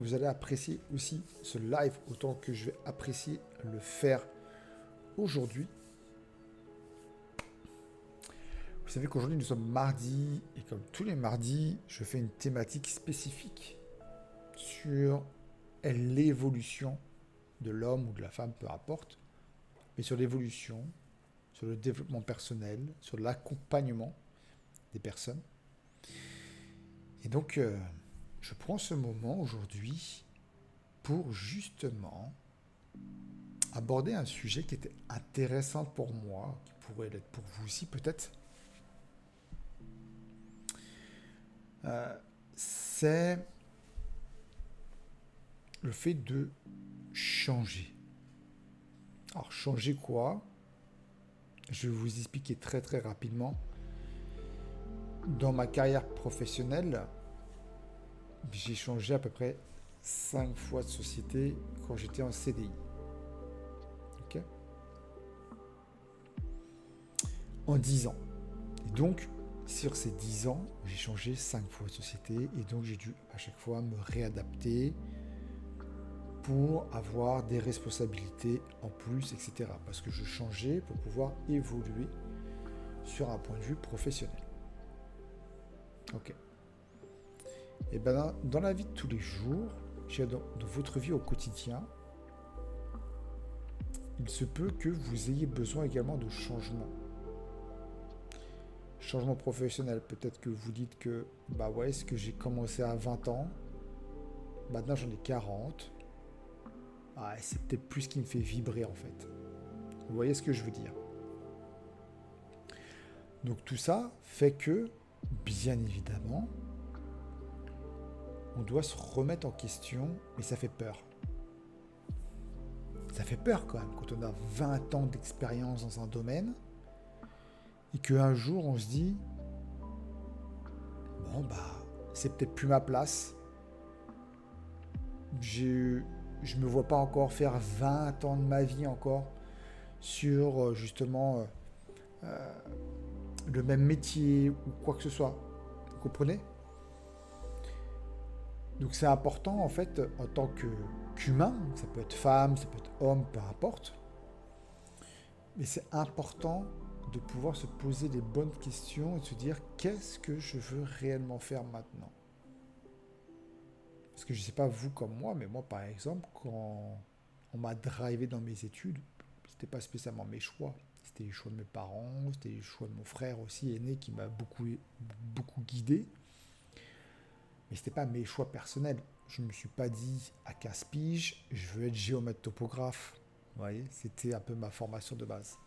vous allez apprécier aussi ce live autant que je vais apprécier le faire aujourd'hui. Vous savez qu'aujourd'hui nous sommes mardi et comme tous les mardis, je fais une thématique spécifique sur l'évolution de l'homme ou de la femme, peu importe, mais sur l'évolution, sur le développement personnel, sur l'accompagnement des personnes. Et donc, je prends ce moment aujourd'hui pour justement aborder un sujet qui était intéressant pour moi, qui pourrait l'être pour vous aussi peut-être. C'est le fait de changer. Alors, changer quoi? Je vais vous expliquer très très rapidement. Dans ma carrière professionnelle, j'ai changé à peu près 5 fois de société quand j'étais en CDI. Ok, en 10 ans. Et donc, sur ces 10 ans, j'ai changé 5 fois de société et donc j'ai dû à chaque fois me réadapter pour avoir des responsabilités en plus, etc. Parce que je changeais pour pouvoir évoluer sur un point de vue professionnel. Ok. Et bien dans la vie de tous les jours, dans votre vie au quotidien, il se peut que vous ayez besoin également de changement. Changement professionnel, peut-être que vous dites que, bah ouais, est-ce que j'ai commencé à 20 ans, maintenant j'en ai 40, ah, c'est peut-être plus ce qui me fait vibrer en fait. Vous voyez ce que je veux dire? Donc tout ça fait que, bien évidemment, on doit se remettre en question, mais ça fait peur. Ça fait peur quand même quand on a 20 ans d'expérience dans un domaine et qu'un jour on se dit, bon bah, c'est peut-être plus ma place. Je me vois pas encore faire 20 ans de ma vie encore sur justement le même métier ou quoi que ce soit. Vous comprenez? Donc c'est important en fait en tant qu'humain, ça peut être femme, ça peut être homme, peu importe, mais c'est important de pouvoir se poser les bonnes questions et de se dire qu'est-ce que je veux réellement faire maintenant. Parce que je ne sais pas vous comme moi, mais moi par exemple, quand on m'a drivé dans mes études, c'était pas spécialement mes choix. C'était les choix de mes parents, c'était les choix de mon frère aussi aîné qui m'a beaucoup guidé. Mais c'était pas mes choix personnels. Je ne me suis pas dit à 15 piges, je veux être géomètre topographe. Vous voyez, c'était un peu ma formation de base.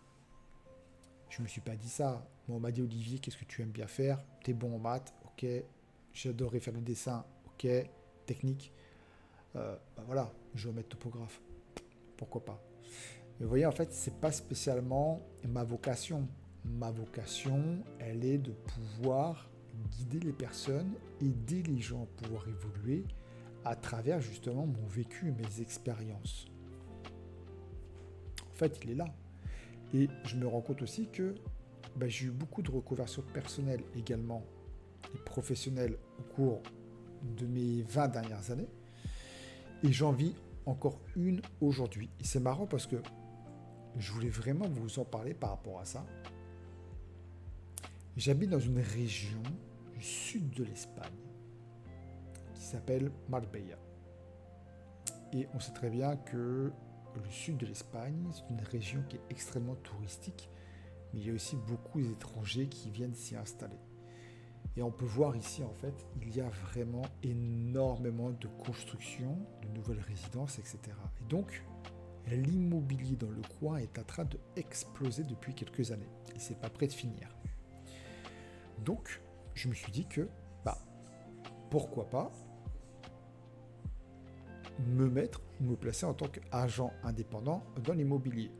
Je me suis pas dit ça. Moi, on m'a dit Olivier, qu'est-ce que tu aimes bien faire? T'es bon en maths, ok. J'adorais faire le dessin, ok. Technique, bah voilà, géomètre topographe. Pourquoi pas? Mais vous voyez, en fait, c'est pas spécialement ma vocation. Ma vocation, elle est de pouvoir guider les personnes, aider les gens à pouvoir évoluer à travers justement mon vécu et mes expériences. En fait, il est là. Et je me rends compte aussi que bah, j'ai eu beaucoup de reconversions personnelles également et professionnelles au cours de mes 20 dernières années. Et j'en vis encore une aujourd'hui. Et c'est marrant parce que je voulais vraiment vous en parler par rapport à ça. J'habite dans une région du sud de l'Espagne qui s'appelle Marbella. Et on sait très bien que le sud de l'Espagne, c'est une région qui est extrêmement touristique, mais il y a aussi beaucoup d'étrangers qui viennent s'y installer. Et on peut voir ici, en fait, il y a vraiment énormément de construction, de nouvelles résidences, etc. Et donc, l'immobilier dans le coin est en train d'exploser depuis quelques années. Et c'est pas prêt de finir. Donc, je me suis dit que, bah, pourquoi pas me placer en tant qu'agent indépendant dans l'immobilier.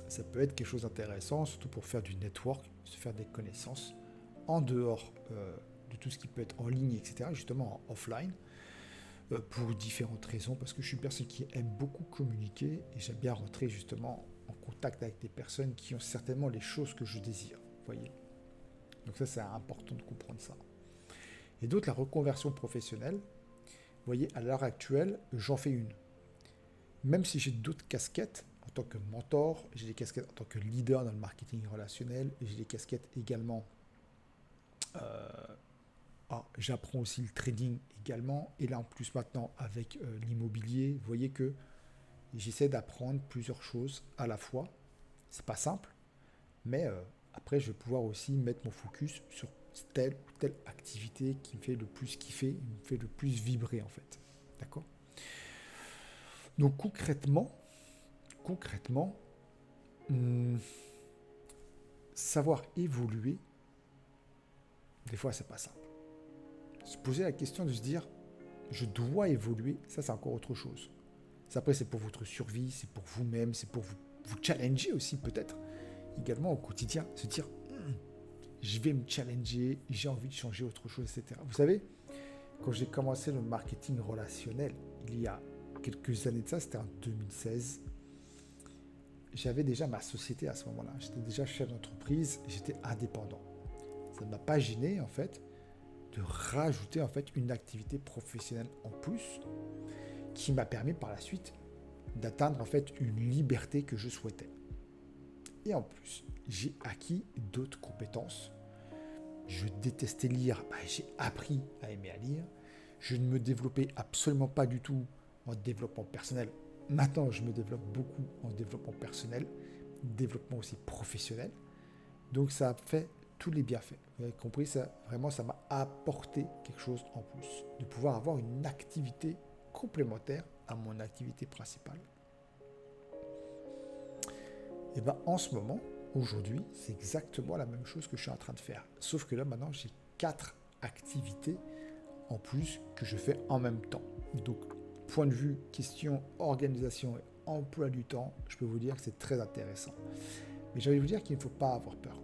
Ça peut être quelque chose d'intéressant, surtout pour faire du network, se faire des connaissances en dehors de tout ce qui peut être en ligne, etc., justement en offline, pour différentes raisons, parce que je suis une personne qui aime beaucoup communiquer et j'aime bien rentrer justement en contact avec des personnes qui ont certainement les choses que je désire, vous voyez. Donc ça, c'est important de comprendre ça. Et d'autres, la reconversion professionnelle, voyez, à l'heure actuelle, j'en fais une. Même si j'ai d'autres casquettes, en tant que mentor, j'ai des casquettes en tant que leader dans le marketing relationnel, et j'ai des casquettes également. J'apprends aussi le trading également. Et là, en plus, maintenant, avec l'immobilier, vous voyez que j'essaie d'apprendre plusieurs choses à la fois. C'est pas simple, mais après, je vais pouvoir aussi mettre mon focus sur telle ou telle activité qui me fait le plus kiffer, me fait le plus vibrer, en fait. D'accord? Donc, concrètement, hum, savoir évoluer, des fois, c'est pas simple. Se poser la question de se dire, je dois évoluer, ça, c'est encore autre chose. Ça, après, c'est pour votre survie, c'est pour vous-même, c'est pour vous challenger aussi, peut-être, également au quotidien. Se dire, je vais me challenger, j'ai envie de changer autre chose, etc. Vous savez, quand j'ai commencé le marketing relationnel, il y a quelques années de ça, c'était en 2016, j'avais déjà ma société à ce moment-là. J'étais déjà chef d'entreprise, j'étais indépendant. Ça ne m'a pas gêné, en fait, de rajouter en fait une activité professionnelle en plus qui m'a permis par la suite d'atteindre en fait une liberté que je souhaitais. Et en plus, j'ai acquis d'autres compétences. Je détestais lire, j'ai appris à aimer à lire. Je ne me développais absolument pas du tout en développement personnel. Maintenant, je me développe beaucoup en développement personnel, développement aussi professionnel. Donc ça a fait tous les bienfaits. Vous avez compris, ça, vraiment, ça m'a apporté quelque chose en plus. De pouvoir avoir une activité complémentaire à mon activité principale. Et bien en ce moment, aujourd'hui, c'est exactement la même chose que je suis en train de faire. Sauf que là, maintenant, j'ai 4 activités en plus que je fais en même temps. Donc, point de vue, question, organisation et emploi du temps, je peux vous dire que c'est très intéressant. Mais j'ai envie de vous dire qu'il ne faut pas avoir peur.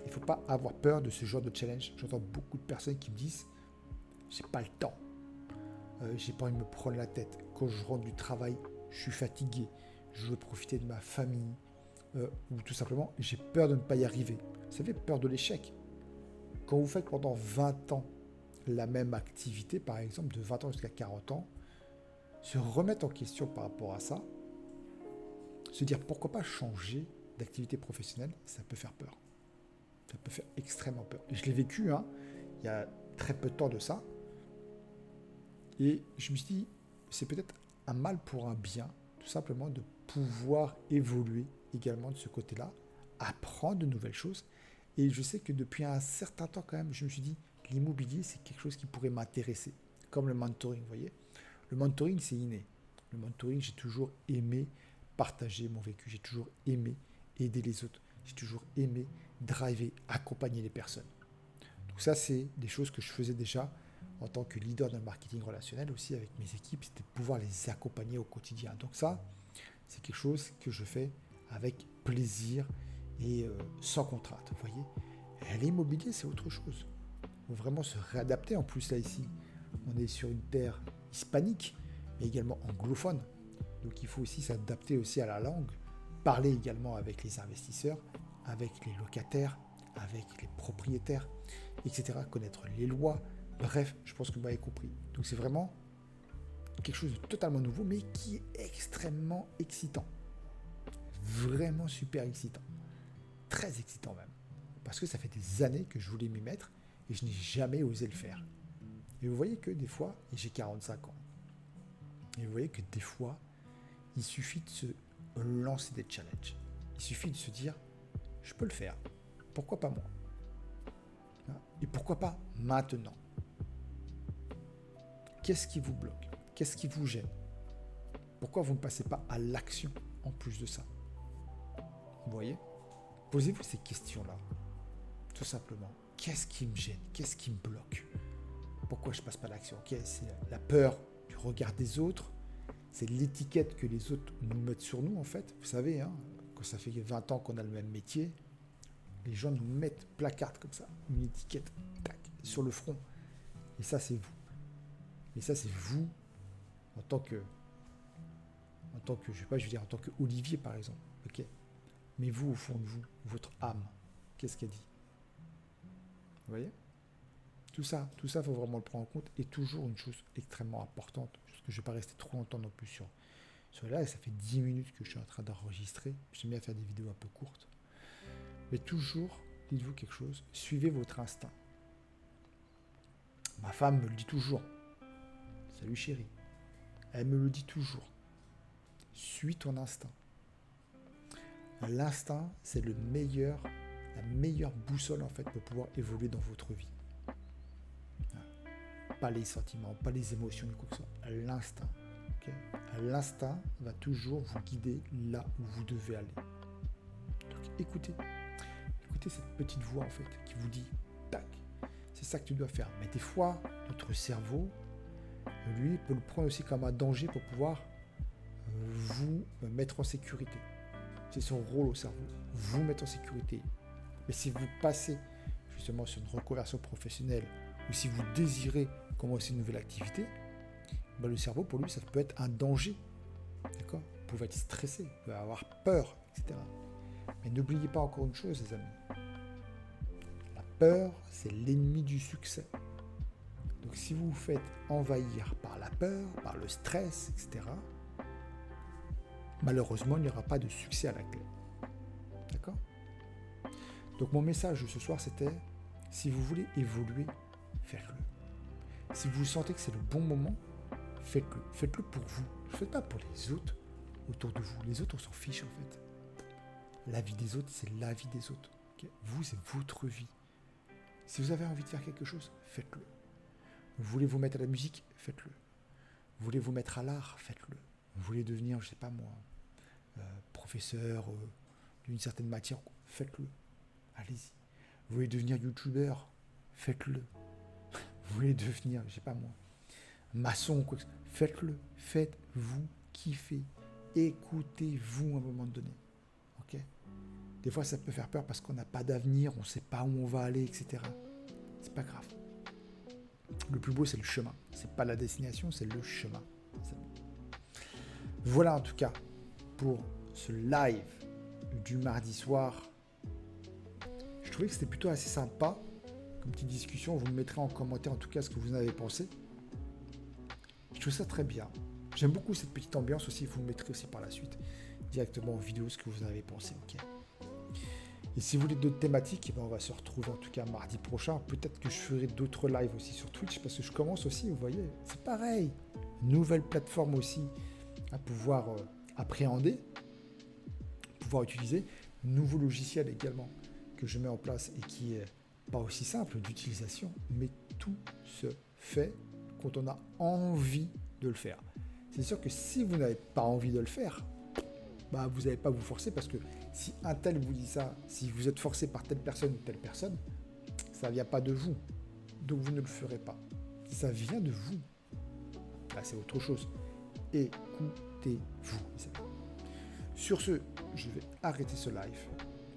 Il ne faut pas avoir peur de ce genre de challenge. J'entends beaucoup de personnes qui me disent j'ai pas le temps, j'ai pas envie de me prendre la tête. Quand je rentre du travail, je suis fatigué, je veux profiter de ma famille, ou tout simplement j'ai peur de ne pas y arriver. Vous savez, peur de l'échec. Quand vous faites pendant 20 ans la même activité, par exemple de 20 ans jusqu'à 40 ans, se remettre en question par rapport à ça, se dire pourquoi pas changer d'activité professionnelle, ça peut faire peur. Ça peut faire extrêmement peur. Et je l'ai vécu, il y a très peu de temps de ça. Et je me suis dit, c'est peut-être un mal pour un bien, tout simplement de pouvoir évoluer également de ce côté-là, apprendre de nouvelles choses. Et je sais que depuis un certain temps quand même, je me suis dit, l'immobilier, c'est quelque chose qui pourrait m'intéresser, comme le mentoring, vous voyez. Le mentoring, c'est inné. Le mentoring, j'ai toujours aimé partager mon vécu, j'ai toujours aimé aider les autres, j'ai toujours aimé driver, accompagner les personnes. Donc ça, c'est des choses que je faisais déjà en tant que leader dans le marketing relationnel aussi avec mes équipes, c'était de pouvoir les accompagner au quotidien. Donc ça, c'est quelque chose que je fais avec plaisir et sans contrainte, vous voyez. Et l'immobilier, c'est autre chose. Il faut vraiment se réadapter. En plus, là, ici, on est sur une terre hispanique, mais également anglophone. Donc il faut aussi s'adapter aussi à la langue, parler également avec les investisseurs, avec les locataires, avec les propriétaires, etc. Connaître les lois. Bref, je pense que vous m'avez compris. Donc c'est vraiment quelque chose de totalement nouveau, mais qui est extrêmement excitant. Vraiment super excitant. Très excitant même. Parce que ça fait des années que je voulais m'y mettre et je n'ai jamais osé le faire. Et vous voyez que des fois, et j'ai 45 ans, et vous voyez que des fois, il suffit de se lancer des challenges. Il suffit de se dire, je peux le faire. Pourquoi pas moi? Et pourquoi pas maintenant? Qu'est-ce qui vous bloque? Qu'est-ce qui vous gêne? Pourquoi vous ne passez pas à l'action en plus de ça? Vous voyez? Posez-vous ces questions-là. Tout simplement. Qu'est-ce qui me gêne? Qu'est-ce qui me bloque? Pourquoi je ne passe pas à l'action? Okay, c'est la peur du regard des autres. C'est l'étiquette que les autres nous mettent sur nous, en fait. Vous savez, quand ça fait 20 ans qu'on a le même métier, les gens nous mettent placard comme ça, une étiquette, tac, sur le front. Et ça, c'est vous. Et ça, c'est vous, en tant que, je sais pas, je veux dire, en tant que Olivier, par exemple. Ok. Mais vous, au fond de vous, votre âme, qu'est-ce qu'elle dit? Vous voyez? Tout ça, il faut vraiment le prendre en compte. Et toujours une chose extrêmement importante, parce que je ne vais pas rester trop longtemps non plus sur là, et ça fait 10 minutes que je suis en train d'enregistrer. J'aime bien faire des vidéos un peu courtes. Mais toujours, dites-vous quelque chose, suivez votre instinct. Ma femme me le dit toujours. Salut chérie. Elle me le dit toujours. Suis ton instinct. L'instinct, c'est la meilleure boussole en fait pour pouvoir évoluer dans votre vie. Pas les sentiments, pas les émotions, ni quoi que ce soit. L'instinct. Okay. L'instinct va toujours vous guider là où vous devez aller. Donc écoutez cette petite voix en fait qui vous dit tac, c'est ça que tu dois faire. Mais des fois, notre cerveau, lui, peut le prendre aussi comme un danger pour pouvoir vous mettre en sécurité. C'est son rôle au cerveau, vous mettre en sécurité. Mais si vous passez justement sur une reconversion professionnelle ou si vous désirez commencer une nouvelle activité, ben le cerveau, pour lui, ça peut être un danger. D'accord ? Vous pouvez être stressé, vous pouvez avoir peur, etc. Mais n'oubliez pas encore une chose, les amis. La peur, c'est l'ennemi du succès. Donc si vous vous faites envahir par la peur, par le stress, etc., malheureusement, il n'y aura pas de succès à la clé. D'accord ? Donc mon message de ce soir, c'était, si vous voulez évoluer, faites-le. Si vous sentez que c'est le bon moment, faites-le. Faites-le pour vous. Ne le faites pas pour les autres autour de vous. Les autres, on s'en fiche en fait. La vie des autres, c'est la vie des autres. Okay ? Vous, c'est votre vie. Si vous avez envie de faire quelque chose, faites-le. Vous voulez vous mettre à la musique, faites-le. Vous voulez vous mettre à l'art, faites-le. Vous voulez devenir, je ne sais pas moi, professeur d'une certaine matière, faites-le. Allez-y. Vous voulez devenir youtubeur, faites-le. Vous voulez devenir, je ne sais pas moi, maçon, quoi, faites-le. Faites-vous kiffer. Écoutez-vous à un moment donné. Ok ? Des fois, ça peut faire peur parce qu'on n'a pas d'avenir, on ne sait pas où on va aller, etc. C'est pas grave. Le plus beau, c'est le chemin. C'est pas la destination, c'est le chemin. Voilà en tout cas pour ce live du mardi soir. Je trouvais que c'était plutôt assez sympa comme petite discussion. Vous me mettrez en commentaire en tout cas ce que vous en avez pensé. Je trouve ça très bien. J'aime beaucoup cette petite ambiance aussi. Vous me mettrez aussi par la suite directement en vidéo ce que vous en avez pensé. Okay. Et si vous voulez d'autres thématiques, on va se retrouver en tout cas mardi prochain. Peut-être que je ferai d'autres lives aussi sur Twitch parce que je commence aussi, vous voyez, c'est pareil. Nouvelle plateforme aussi à pouvoir appréhender, pouvoir utiliser. Nouveau logiciel également que je mets en place et qui est pas aussi simple d'utilisation, mais tout se fait quand on a envie de le faire. C'est sûr que si vous n'avez pas envie de le faire, bah, vous n'allez pas vous forcer parce que si un tel vous dit ça, si vous êtes forcé par telle personne ou telle personne, ça ne vient pas de vous. Donc vous ne le ferez pas. Si ça vient de vous, là c'est autre chose. Écoutez-vous. Sur ce, je vais arrêter ce live.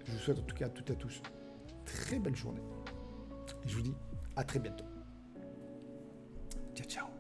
Je vous souhaite en tout cas à toutes et à tous une très belle journée. Et je vous dis à très bientôt. Ciao, ciao.